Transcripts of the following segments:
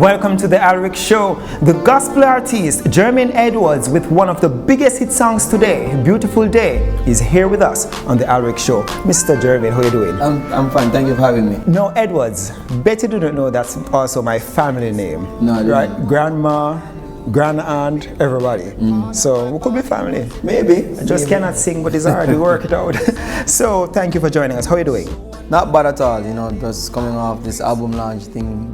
Welcome to the Alric Show. The gospel artist Jermaine Edwards with one of the biggest hit songs today, Beautiful Day, is here with us on the Alric Show. Mr. Jermaine, how are you doing? I'm fine, thank you for having me. No, Edwards, Betty didn't know that's also my family name. No, I didn't. Right? Grandma, grand-aunt, everybody. So we could be family. Maybe. I just cannot sing, but it's hard to work it out. So thank you for joining us. How are you doing? Not bad at all, just coming off this album launch thing,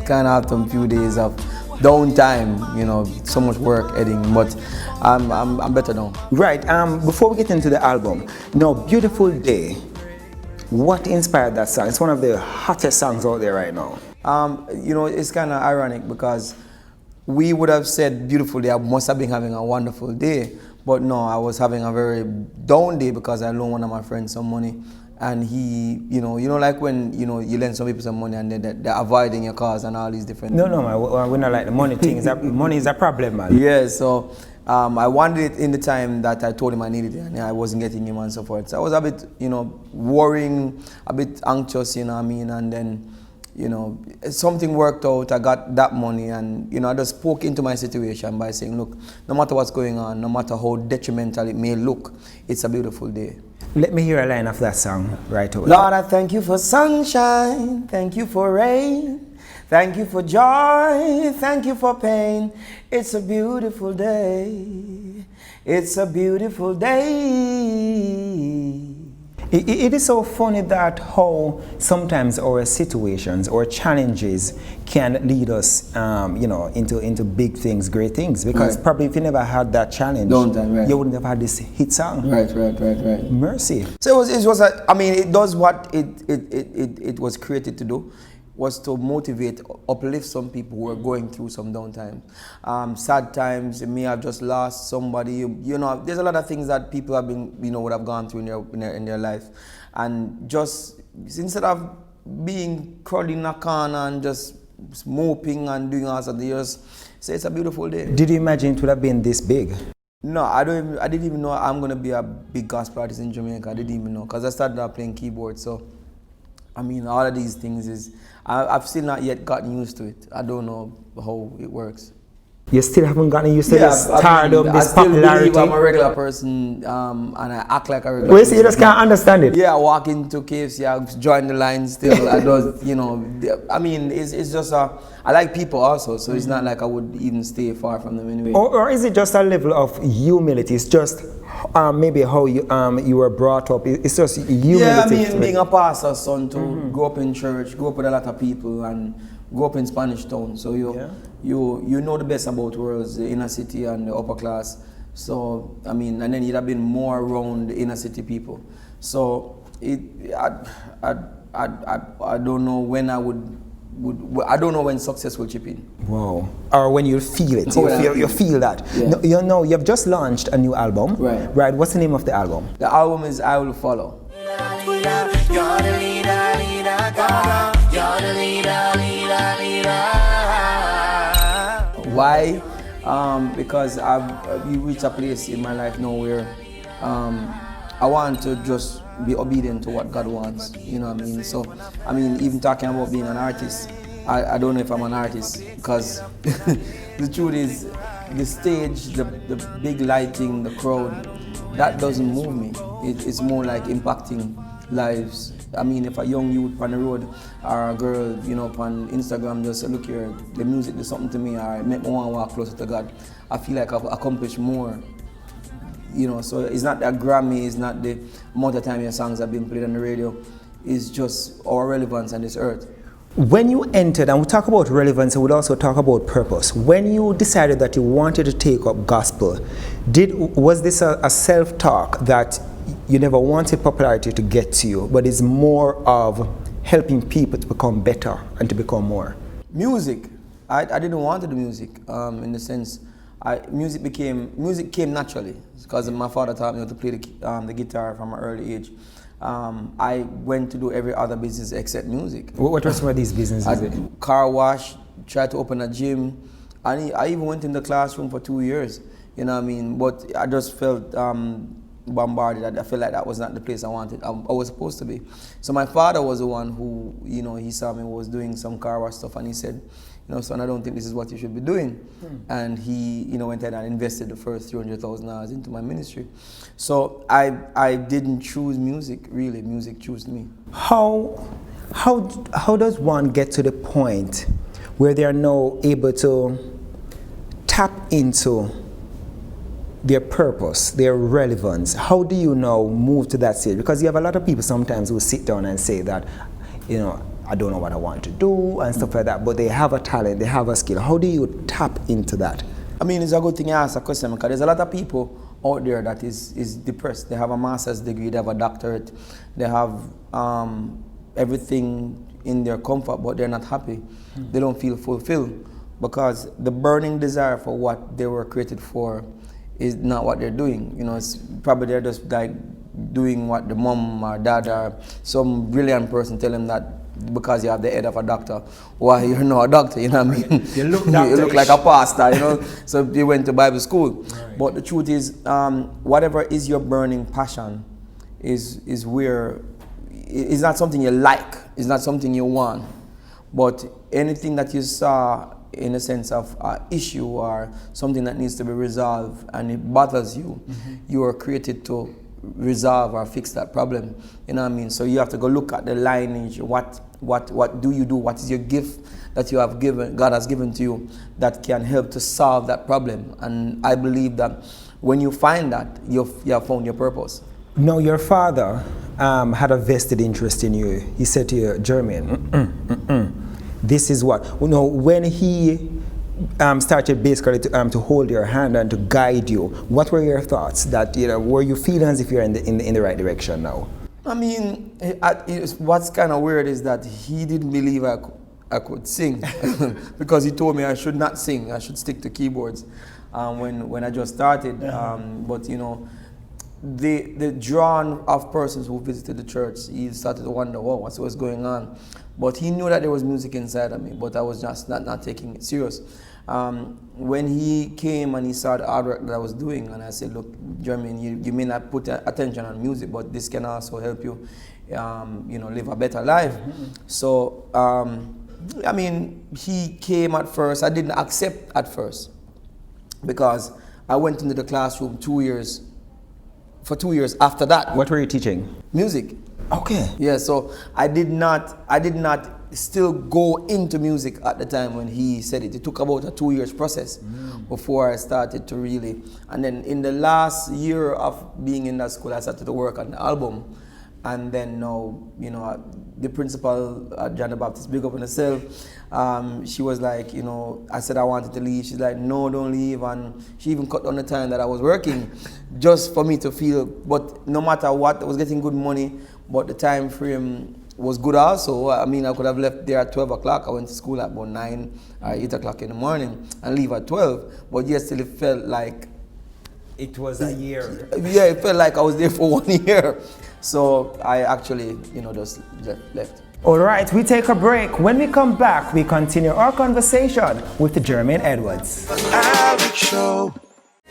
kind of after a few days of downtime, so much work editing, but I'm better now. Right, before we get into the album, Beautiful Day, what inspired that song? It's one of the hottest songs out there right now. It's kind of ironic because we would have said beautiful day, I must have been having a wonderful day, but no, I was having a very down day because I loaned one of my friends some money. And he, like when, you lend some people some money and they're avoiding your cars and all these different No, we're not like the money thing. Money is a problem, man. Yeah, so I wanted it in the time that I told him I needed it and I wasn't getting him and so forth. So I was a bit, worrying, a bit anxious, and then, something worked out, I got that money and, I just spoke into my situation by saying, look, no matter what's going on, no matter how detrimental it may look, it's a beautiful day. Let me hear a line of that song right away. Lord, I thank you for sunshine, thank you for rain, thank you for joy, thank you for pain. It's a beautiful day, it's a beautiful day. It is so funny that how sometimes our situations or challenges can lead us, into big things, great things. Because probably if you never had that challenge, you wouldn't have had this hit song. Right. Mercy. So it does what it was created to do, was to motivate, uplift some people who are going through some downtime. Sad times, me have just lost somebody. There's a lot of things that people have been, would have gone through in their life. And just, instead of being curled in a corner and just moping and doing all sorts, they just say it's a beautiful day. Did you imagine it would have been this big? No, I didn't even know I'm gonna be a big gospel artist in Jamaica. I didn't even know, because I started out playing keyboard. So, all of these things is, I've still not yet gotten used to it. I don't know how it works. You still haven't gotten used to this stardom, this popularity? I still believe I'm a regular person and I act like a regular person. You just can't understand it? Yeah, I walk into KFC, I join the line still. I don't, it's just I like people also, so it's not like I would even stay far from them anyway. Or is it just a level of humility? It's just maybe how you were brought up. It's just humility. Yeah, being a pastor's son to grow up in church, grow up with a lot of people and grow up in Spanish Town. So you know the best about worlds, the inner city and the upper class. So, and then you'd have been more around the inner city people. So I don't know when I don't know when success will chip in. Wow. Or when you feel it. You feel that. Yeah. No, you've just launched a new album. Right. What's the name of the album? The album is I Will Follow. Why? Because I've reached a place in my life now where I want to just be obedient to what God wants. So, even talking about being an artist, I don't know if I'm an artist, because the truth is, the stage, the big lighting, the crowd, that doesn't move me. It's more like impacting lives. If a young youth on the road or a girl, on Instagram just say, look here, the music does something to me, or it make me want to walk closer to God, I feel like I've accomplished more. So it's not a Grammy, it's not the amount of time your songs have been played on the radio, it's just our relevance on this earth. When you entered, and we talk about relevance and we'll also talk about purpose, when you decided that you wanted to take up gospel, was this a self-talk that you never wanted popularity to get to you, but it's more of helping people to become better and to become more? Music. I didn't want to do music, in the sense, music came naturally, because my father taught me how to play the guitar from an early age. I went to do every other business except music. What were some of these businesses? Car wash, tried to open a gym, and I even went in the classroom for 2 years, But I just felt bombarded. I felt like that was not the place I wanted. I was supposed to be. So my father was the one who, you know, he saw me was doing some car wash stuff, and he said, you know, son, I don't think this is what you should be doing. And he, you know, went ahead and invested the first $300,000 into my ministry. So I didn't choose music, really. Music chose me. How does one get to the point where they are now able to tap into their purpose, their relevance? How do you now move to that stage? Because you have a lot of people sometimes who sit down and say that, you know, I don't know what I want to do and stuff like that, but they have a talent, they have a skill. How do you tap into that? I mean, it's a good thing you ask a question, because there's a lot of people out there that is depressed. They have a master's degree, they have a doctorate, they have everything in their comfort, but they're not happy. They don't feel fulfilled, because the burning desire for what they were created for is not what they're doing. You know, it's probably they're just like doing what the mom or dad or some brilliant person tell them that because you have the head of a doctor, why you're not a doctor, you know what I mean? You look you look like a pastor, you know? So you went to Bible school. Right. But the truth is, whatever is your burning passion is where, it's not something you like, it's not something you want. But anything that you saw in a sense of issue or something that needs to be resolved and it bothers you, you are created to resolve or fix that problem. You know what I mean? So you have to go look at the lineage. What do you do? What is your gift that you have given, God has given to you, that can help to solve that problem? And I believe that when you find that, you have found your purpose. No, your father had a vested interest in you. He said to you, Jermaine, this is what, you know, when he started basically to hold your hand and to guide you, what were your thoughts? That, you know, were you feeling as if you're in the right direction now? I mean, what's kind of weird is that he didn't believe I could sing because he told me I should not sing, I should stick to keyboards when I just started. But you know, the drawn of persons who visited the church, he started to wonder, oh, what's going on? But he knew that there was music inside of me, but I was just not taking it serious. When he came and he saw the artwork that I was doing, and I said, look, Jermaine, you may not put attention on music, but this can also help you, you know, live a better life. So, I mean, he came at first. I didn't accept at first because I went into the classroom 2 years. For 2 years after that. What were you teaching? Music. Okay. Yeah, so I did not still go into music at the time when he said it. It took about a 2 years process before I started to really. And then in the last year of being in that school, I started to work on the album. And then now, you know, the principal at John the Baptist, big up on herself, she was like, you know, I said I wanted to leave. She's like, no, don't leave. And she even cut down the time that I was working just for me to feel, but no matter what, I was getting good money, but the time frame was good also. I mean, I could have left there at 12 o'clock. I went to school at about 9 or 8 o'clock in the morning and leave at 12. But yet still it felt like... It was a year. Yeah, it felt like I was there for 1 year. So I actually, you know, just left. All right, we take a break. When we come back, we continue our conversation with Jermaine Edwards. Average show.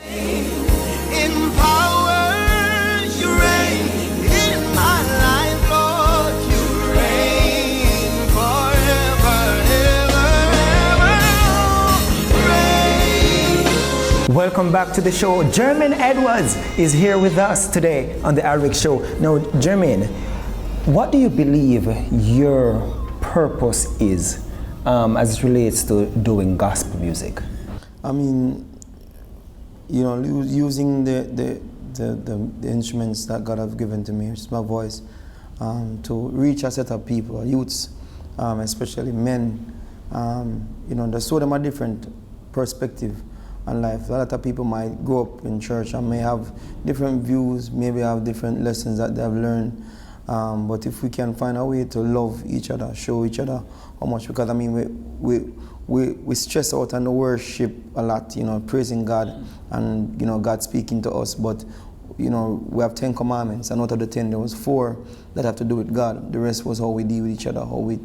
In power, you reign. In my life, Lord, you reign forever, ever, ever. Reign. Welcome back to the show. Jermaine Edwards is here with us today on the Arabic Show. Now, Jermaine, what do you believe your purpose is as it relates to doing gospel music? I mean, you know, using the instruments that God has given to me, which is my voice, to reach a set of people, youths, especially men. You know, to show them a different perspective on life. A lot of people might grow up in church and may have different views, maybe have different lessons that they have learned. But if we can find a way to love each other, show each other how much, because I mean, we stress out on the worship a lot, you know, praising God and, you know, God speaking to us, but, you know, we have 10 commandments, and out of the 10, there was 4 that have to do with God. The rest was how we deal with each other, how we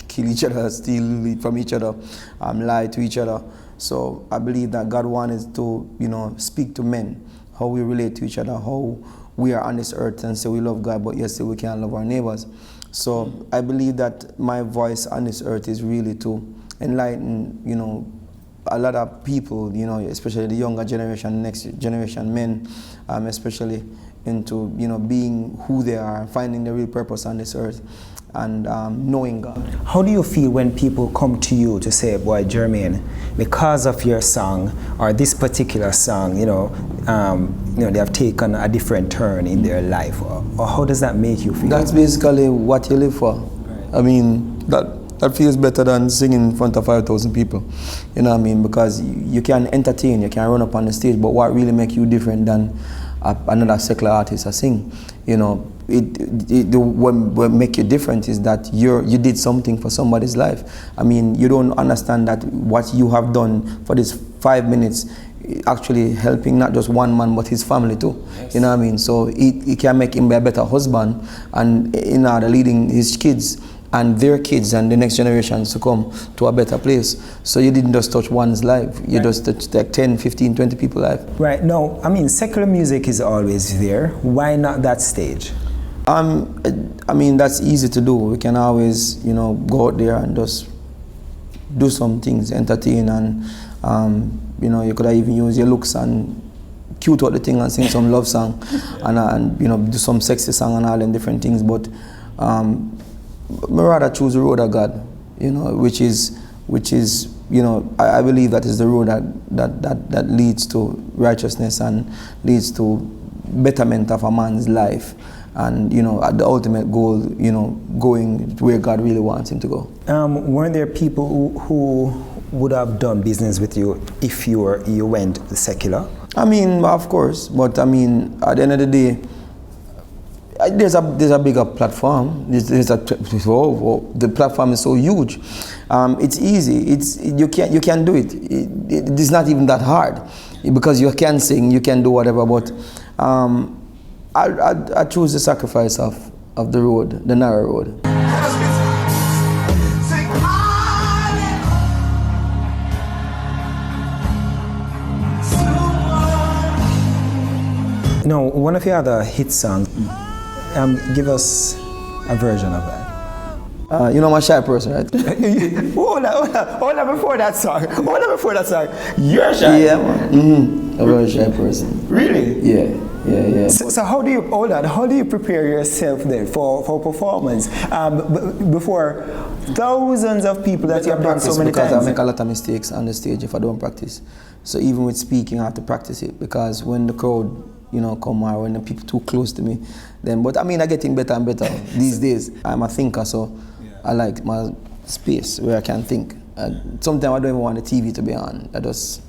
kill each other, steal from each other, lie to each other. So I believe that God wanted to, you know, speak to men, how we relate to each other, how we are on this earth and say we love God, but yet still we can't love our neighbors. So I believe that my voice on this earth is really to enlighten, you know, a lot of people, you know, especially the younger generation, next generation men, especially into, you know, being who they are, finding their real purpose on this earth, and knowing God. How do you feel when people come to you to say, boy, Jermaine, because of your song or this particular song, you know, they have taken a different turn in their life, or how does that make you feel? That's basically what you live for. Right. I mean, that feels better than singing in front of 5,000 people. You know what I mean? Because you can entertain, you can run up on the stage, but what really makes you different than another secular artist I sing, you know, what make you different is that you did something for somebody's life. I mean, you don't understand that what you have done for these 5 minutes actually helping not just one man but his family too. Yes. You know what I mean? So it can make him be a better husband, and in order leading his kids and their kids and the next generations to come to a better place. So you didn't just touch one's life, you just touched like 10, 15, 20 people's life. Right. No, I mean, secular music is always there. Why not that stage? I mean, that's easy to do. We can always, you know, go out there and just do some things, entertain, and, you know, you could even use your looks and cute out the thing and sing some love song and, you know, do some sexy song and all them different things. But I rather choose the road of God, you know, which is, you know, I believe that is the road that leads to righteousness and leads to betterment of a man's life, and, you know, at the ultimate goal, you know, going where God really wants him to go. Weren't there people who would have done business with you if you went secular? I mean, of course, but I mean, at the end of the day, there's a bigger platform. The platform is so huge. It's easy. You can do it. It's not even that hard, because you can sing, you can do whatever. But I choose the sacrifice of the road, the narrow road. You know, one of your other hit songs. Give us a version of that. You know, I'm a shy person, right? hold on before that song. You're shy? Yeah, man. I'm a very shy person. Really? Yeah. So how do you prepare yourself then for performance before thousands of people that you have done so many times? Because I make a lot of mistakes on the stage if I don't practice. So even with speaking, I have to practice it, because when the crowd, you know, come, or when the people too close to me, then, but I mean, I'm getting better and better these days. I'm a thinker, so I like my space where I can think. Sometimes I don't even want the TV to be on. I just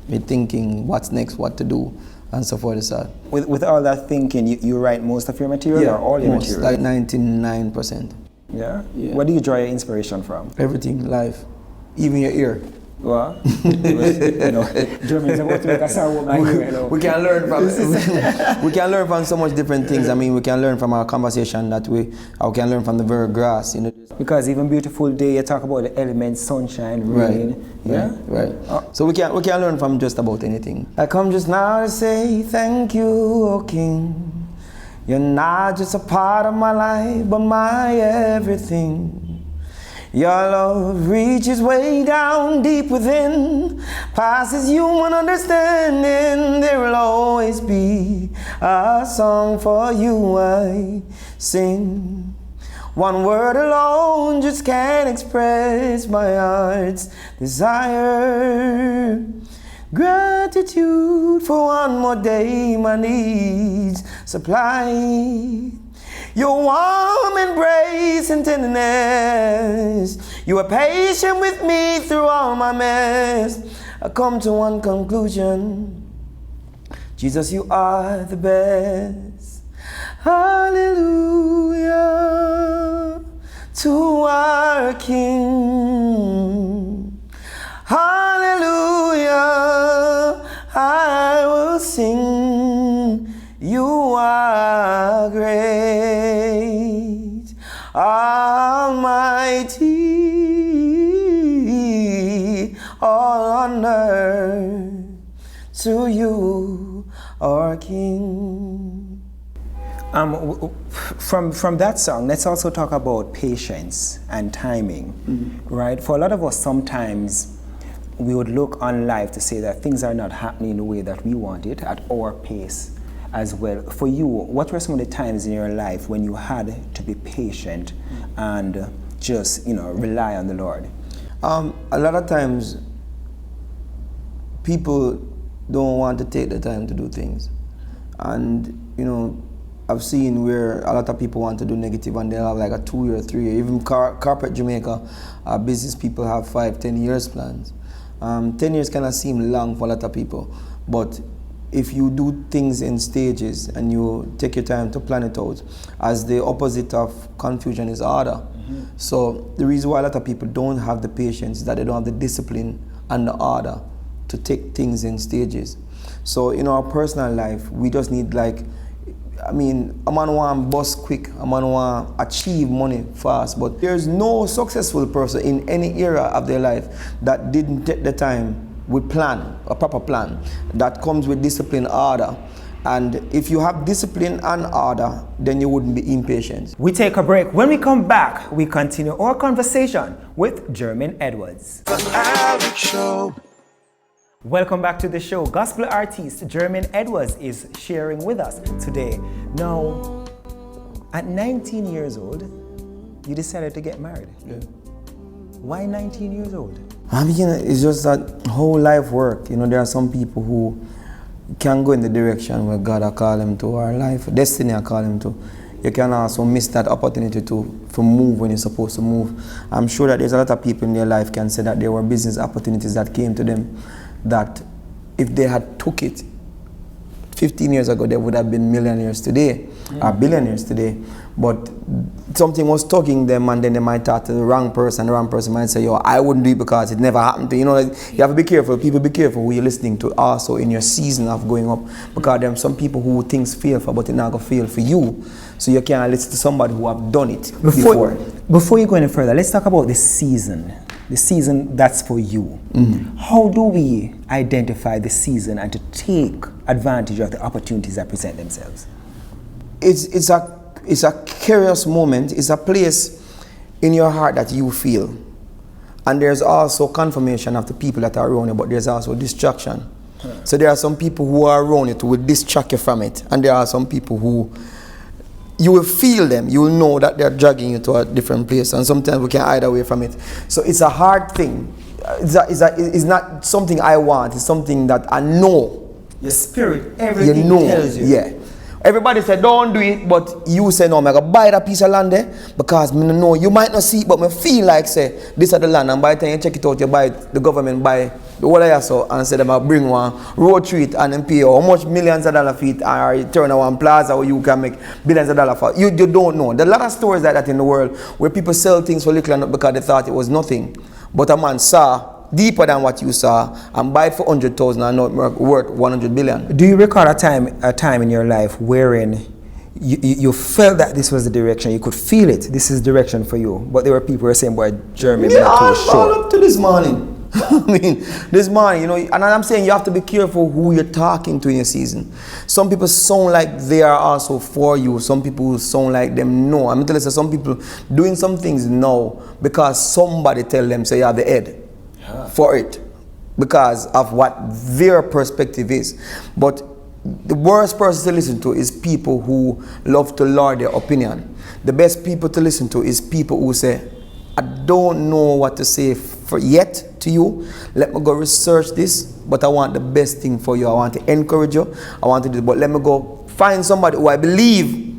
be thinking what's next, what to do, and so forth. With all that thinking, you write most of your material, or all your material? Like 99%. Yeah? Where do you draw your inspiration from? Everything, life, even your ear. What? Jermaine's about to make a song with my ear. We can learn from so much different things. I mean, we can learn from our conversation that we can learn from the very grass, you know. Because even beautiful day, you talk about the elements, sunshine, rain. Right. So we can learn from just about anything. I come just now to say thank you, O King. You're not just a part of my life, but my everything. Your love reaches way down deep within, passes human understanding. There will always be a song for you I sing. One word alone just can't express my heart's desire. Gratitude for one more day my needs supply. Your warm embrace and tenderness. You are patient with me through all my mess. I come to one conclusion. Jesus, you are the best. Hallelujah to our King. Hallelujah, I will sing. You are great, almighty, all honor to you, our King. From that song, let's also talk about patience and timing, right? For a lot of us, sometimes we would look on life to say that things are not happening the way that we want it at our pace as well. For you, what were some of the times in your life when you had to be patient and just, rely on the Lord? A lot of times, people don't want to take the time to do things. And, I've seen where a lot of people want to do negative and they'll have like a 2 year, 3 year, even corporate Jamaica, business people have 5-10 years plans. 10 years kind of seem long for a lot of people, but if you do things in stages and you take your time to plan it out, as the opposite of confusion is order. So the reason why a lot of people don't have the patience is that they don't have the discipline and the order to take things in stages. So in our personal life, we just need a man want bust quick, a man want achieve money fast, but there's no successful person in any era of their life that didn't take the time with plan, a proper plan, that comes with discipline, order. And if you have discipline and order, then you wouldn't be impatient. We take a break. When we come back, we continue our conversation with Jermaine Edwards. Alex Show. Welcome back to the show. Gospel artist Jermaine Edwards is sharing with us today. Now, at 19 years old, you decided to get married. Yeah. Why 19 years old? It's just that whole life work. There are some people who can go in the direction where God has called them to, or life, destiny has called them to. You can also miss that opportunity to move when you're supposed to move. I'm sure that there's a lot of people in their life can say that there were business opportunities that came to them that if they had took it 15 years ago, they would have been millionaires today, or billionaires today. But something was tugging them, and then they might talk to the wrong person. The wrong person might say, I wouldn't do it because it never happened to you. You have to be careful. People, be careful who you're listening to also in your season of going up, because there are some people who things fail for, but it's not going to fail for you. So you can't listen to somebody who have done it before. Before you go any further, let's talk about the season that's for you. How do we identify the season and to take advantage of the opportunities that present themselves? It's a curious moment. It's a place in your heart that you feel. And there's also confirmation of the people that are around you, but there's also distraction. So there are some people who are around you who will distract you from it. And there are some people who you will feel them. You will know that they're dragging you to a different place. And sometimes we can hide away from it. So it's a hard thing. It's not something I want. It's something that I know. Your spirit, everything tells you. Yeah. Everybody said don't do it, but you say no, I'm going to buy that piece of land there because I know you might not see it, but I feel like say this is the land, and by the time you check it out, you buy it, the government buy the whole of so and say them I bring one road treat and then pay how much millions of dollars for it, or you turn on one plaza where you can make billions of dollars for. You don't know. There are a lot of stories like that in the world where people sell things for little and not because they thought it was nothing. But a man saw deeper than what you saw and buy it for 100,000 and not worth 100 billion. Do you recall a time in your life wherein you felt that this was the direction, you could feel it, this is direction for you, but there were people who were saying, boy, Jermaine, all up to this morning. This morning, and I'm saying you have to be careful who you're talking to in your season. Some people sound like they are also for you. Some people sound like them no. I'm telling you, some people doing some things now because somebody tell them, say, you have the head for it because of what their perspective is. But the worst person to listen to is people who love to lord their opinion. The best people to listen to is people who say, I don't know what to say for yet to you. Let me go research this, but I want the best thing for you. I want to encourage you. I want to do, but let me go find somebody who I believe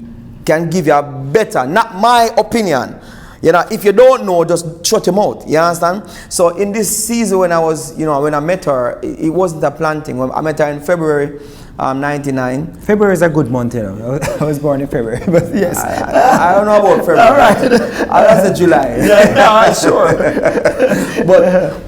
can give you a better, not my opinion. If you don't know, just shut him out. You understand? So in this season when I was, when I met her, it wasn't a planting. I met her in February 99. February is a good month, I was born in February, but yes. I don't know about February. All right. I said July. Yeah, sure.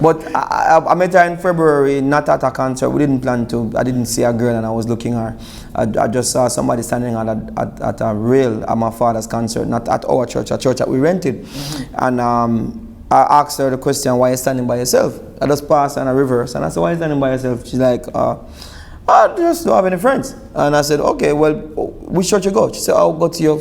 but I met her in February, not at a concert. We didn't plan to. I didn't see a girl and I was looking at her. I just saw somebody standing at a rail at my father's concert, not at our church, a church that we rented. And I asked her the question, why are you standing by yourself? I just passed on a reverse and I said, why are you standing by yourself? She's like, I just don't have any friends. And I said, okay, well, which church you go? She said, I'll go to your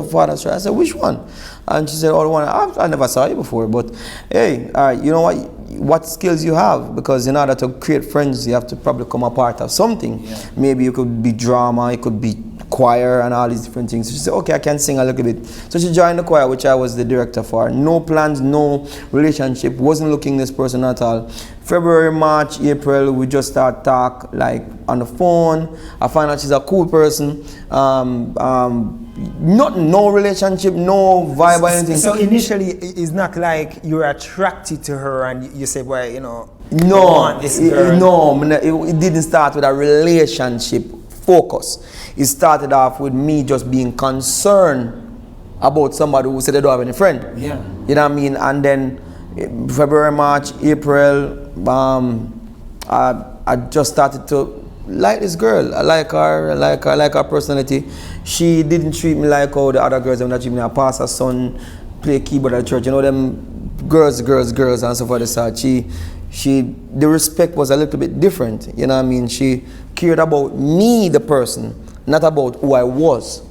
father's church. I said, which one? And she said, oh, the one, I never saw you before, but hey, you know what skills you have, because in order to create friends, you have to probably come a part of something. Yeah. Maybe you could be drama, it could be choir and all these different things. So she said, okay, I can sing a little bit. So she joined the choir, which I was the director for. No plans, no relationship, wasn't looking this person at all. February, March, April, we just start talk like on the phone. I find out she's a cool person. No relationship, no vibe or anything. So initially, it's not like you're attracted to her and you say, well, you know, no, it didn't start with a relationship focus. It started off with me just being concerned about somebody who said they don't have any friend. Yeah. You know what I mean? And then February, March, April, I just started to like this girl. I like her personality. She didn't treat me like how the other girls that treat me. I pastor's son, play keyboard at church. You know them girls and so forth. The respect was a little bit different. You know what I mean? She cared about me, the person, not about who I was.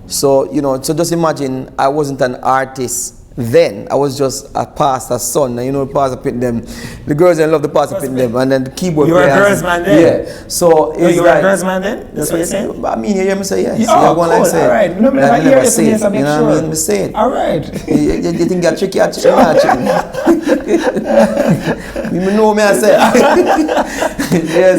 So, you know, so just imagine I wasn't an artist then. I was just a pastor's son. And you know, the pastor picked them. The girls didn't love the pastor picked them. And then the keyboard you were players. a girls man then? Yeah. So it's you were a girls man then? That's what you're saying? I mean, you hear me say yes. Yeah, You're going cool. like say all right. No, I never say it. You know what I mean? I say it. All right. You think you're tricky? You know me, I say. Yeah,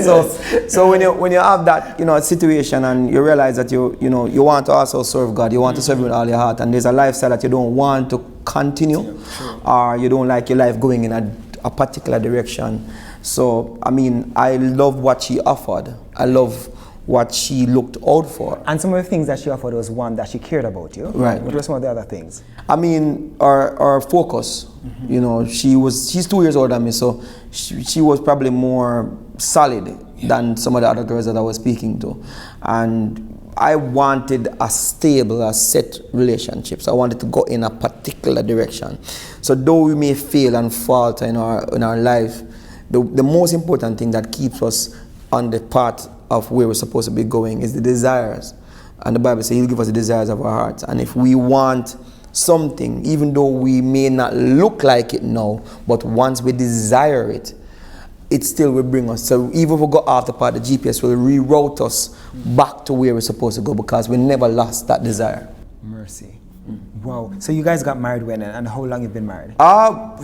so when you have that, you know, situation and you realize that you want to also serve God, you want to serve Him with all your heart, and there's a lifestyle that you don't want to continue, or you don't like your life going in a particular direction. So, I mean, I love what she offered. I love what she looked out for. And some of the things that she offered was one that she cared about you. Right. What were some of the other things? I mean, our focus. Mm-hmm. You know, she's 2 years older than me, so she was probably more solid than some of the other girls that I was speaking to. And I wanted a stable, a set relationship. So I wanted to go in a particular direction. So though we may fail and falter in our life, the most important thing that keeps us on the path of where we're supposed to be going is the desires. And the Bible says He'll give us the desires of our hearts. And if we want something, even though we may not look like it now, but once we desire it, it still will bring us. So even if we go off the path, the GPS will reroute us back to where we're supposed to go, because we never lost that desire. Mercy. Wow. So you guys got married when, and how long you've been married?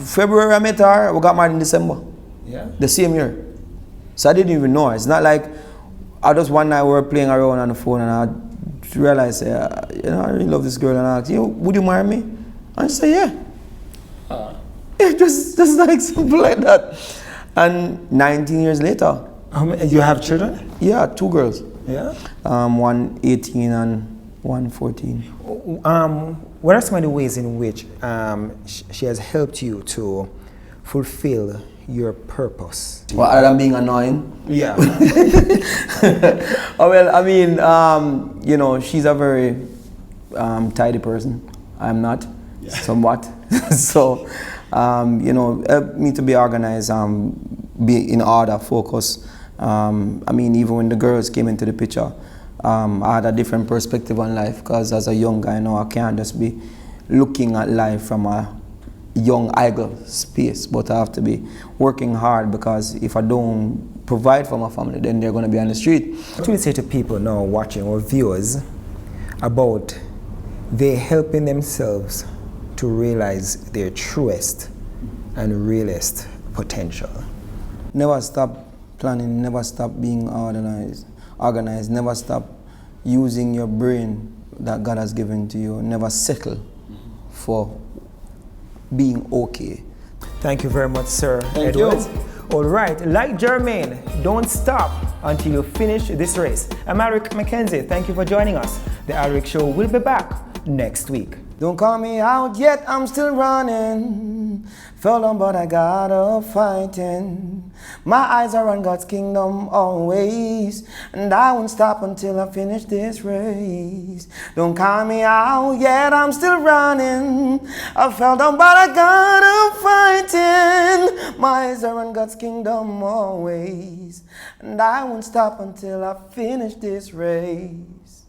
February I met her. We got married in December. Yeah. The same year. So I didn't even know her. It's not like I just one night we were playing around on the phone and I realized, I really love this girl, and I asked, would you marry me? And she said, yeah. Yeah, just like simple like that. And 19 years later. You have children? Yeah, 2 girls. Yeah. One 18 and one 14. What are some of the ways in which she has helped you to fulfill your purpose? Well, other than being annoying? Yeah. Well, I mean, she's a very tidy person. I'm not, somewhat. So, help me to be organized, be in order, focus. I mean, even when the girls came into the picture, I had a different perspective on life, because as a young guy now, I can't just be looking at life from a young idle space, but I have to be working hard, because if I don't provide for my family, then they're going to be on the street. What do you say to people now watching, or viewers, about they helping themselves to realize their truest and realest potential? Never stop planning, never stop being organized, never stop using your brain that God has given to you, never settle for being okay. Thank you very much, sir. Thank Edwards. you. All right, like Jermaine, don't stop until you finish this race. I'm Alric McKenzie. Thank you for joining us. The Alric Show will be back next week. Don't call me out yet, I'm still running. Fell down, but I got up fighting. My eyes are on God's kingdom always, and I won't stop until I finish this race. Don't call me out yet, I'm still running. I fell down, but I got up fighting. My eyes are on God's kingdom always, and I won't stop until I finish this race.